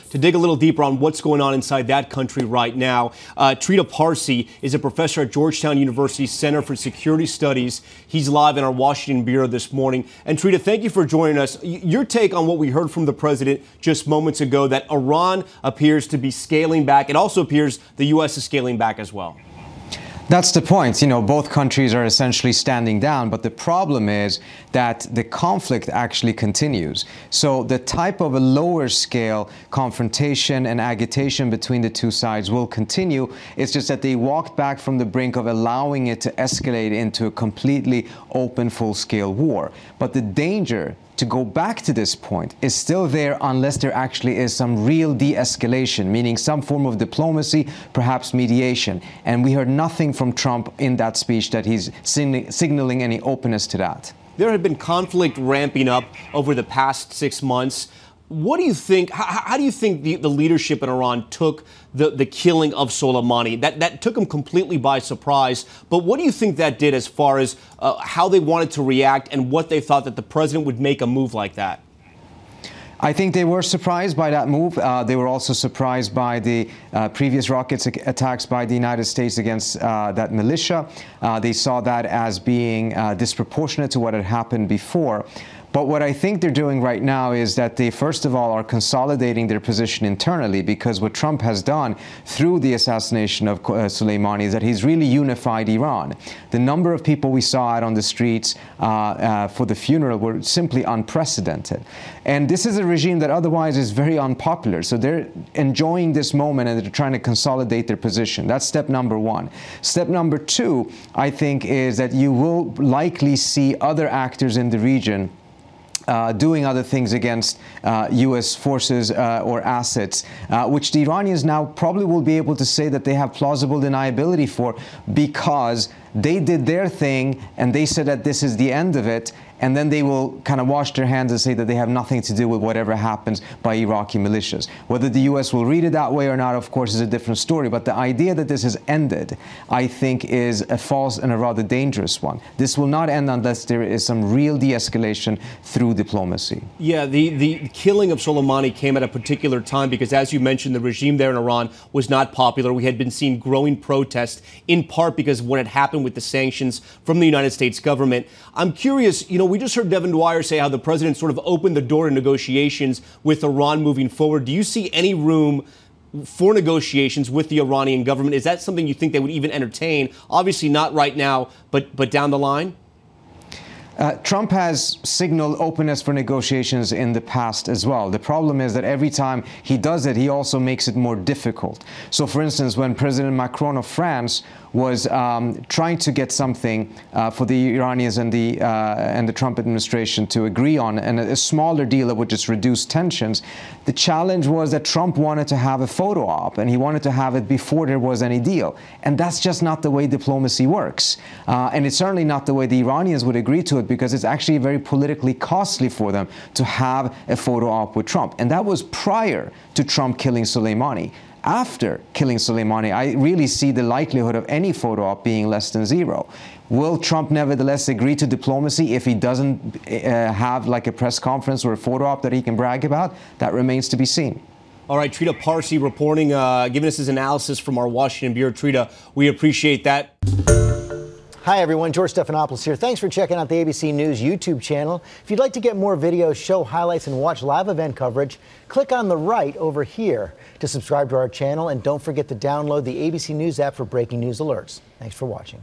to dig a little deeper on what's going on inside that country right now. Trita Parsi is a professor at Georgetown University's Center for Security Studies. He's live in our Washington bureau this morning. And Trita, thank you for joining us. Your take on what we heard from the president just moments ago, that Iran appears to be scaling back. It also appears the U.S. is scaling back as well. That's the point. You know, both countries are essentially standing down, but the problem is that the conflict actually continues. So the type of a lower scale confrontation and agitation between the two sides will continue. It's just that they walked back from the brink of allowing it to escalate into a completely open, full-scale war. But the danger to go back to this point is still there unless there actually is some real de-escalation, meaning some form of diplomacy, perhaps mediation. And we heard nothing from Trump in that speech that he's signaling any openness to that. There had been conflict ramping up over the past 6 months. What do you think, how do you think the leadership in Iran took the killing of Soleimani? That took them completely by surprise. But what do you think that did as far as how they wanted to react and what they thought that the president would make a move like that? I think they were surprised by that move. They were also surprised by the previous rocket attacks by the United States against that militia. They saw that as being disproportionate to what had happened before. But what I think they're doing right now is that they, first of all, are consolidating their position internally, because what Trump has done through the assassination of Soleimani is that he's really unified Iran. The number of people we saw out on the streets for the funeral were simply unprecedented. And this is a regime that otherwise is very unpopular. So they're enjoying this moment and they're trying to consolidate their position. That's step number one. Step number two, I think, is that you will likely see other actors in the region doing other things against U.S. forces or assets, which the Iranians now probably will be able to say that they have plausible deniability for, because they did their thing and they said that this is the end of it, and then they will kind of wash their hands and say that they have nothing to do with whatever happens by Iraqi militias. Whether the U.S. will read it that way or not, of course, is a different story. But the idea that this has ended, I think, is a false and a rather dangerous one. This will not end unless there is some real de-escalation through diplomacy. Yeah, the killing of Soleimani came at a particular time because, as you mentioned, the regime there in Iran was not popular. We had been seeing growing protests, in part because of what had happened with the sanctions from the United States government. I'm curious, you know, we just heard Devin Dwyer say how the president sort of opened the door to negotiations with Iran moving forward. Do you see any room for negotiations with the Iranian government? Is that something you think they would even entertain? Obviously not right now, but down the line? Trump has signaled openness for negotiations in the past as well. The problem is that every time he does it, he also makes it more difficult. So, for instance, when President Macron of France was trying to get something for the Iranians and the Trump administration to agree on, and a smaller deal that would just reduce tensions, the challenge was that Trump wanted to have a photo op, and he wanted to have it before there was any deal. And that's just not the way diplomacy works. And it's certainly not the way the Iranians would agree to it, because it's actually very politically costly for them to have a photo op with Trump. And that was prior to Trump killing Soleimani. After killing Soleimani, I really see the likelihood of any photo op being less than zero. Will Trump nevertheless agree to diplomacy if he doesn't have like a press conference or a photo op that he can brag about? That remains to be seen. All right, Trita Parsi reporting, giving us his analysis from our Washington bureau. Trita, we appreciate that. Hi, everyone. George Stephanopoulos here. Thanks for checking out the ABC News YouTube channel. If you'd like to get more videos, show highlights, and watch live event coverage, click on the right over here to subscribe to our channel. And don't forget to download the ABC News app for breaking news alerts. Thanks for watching.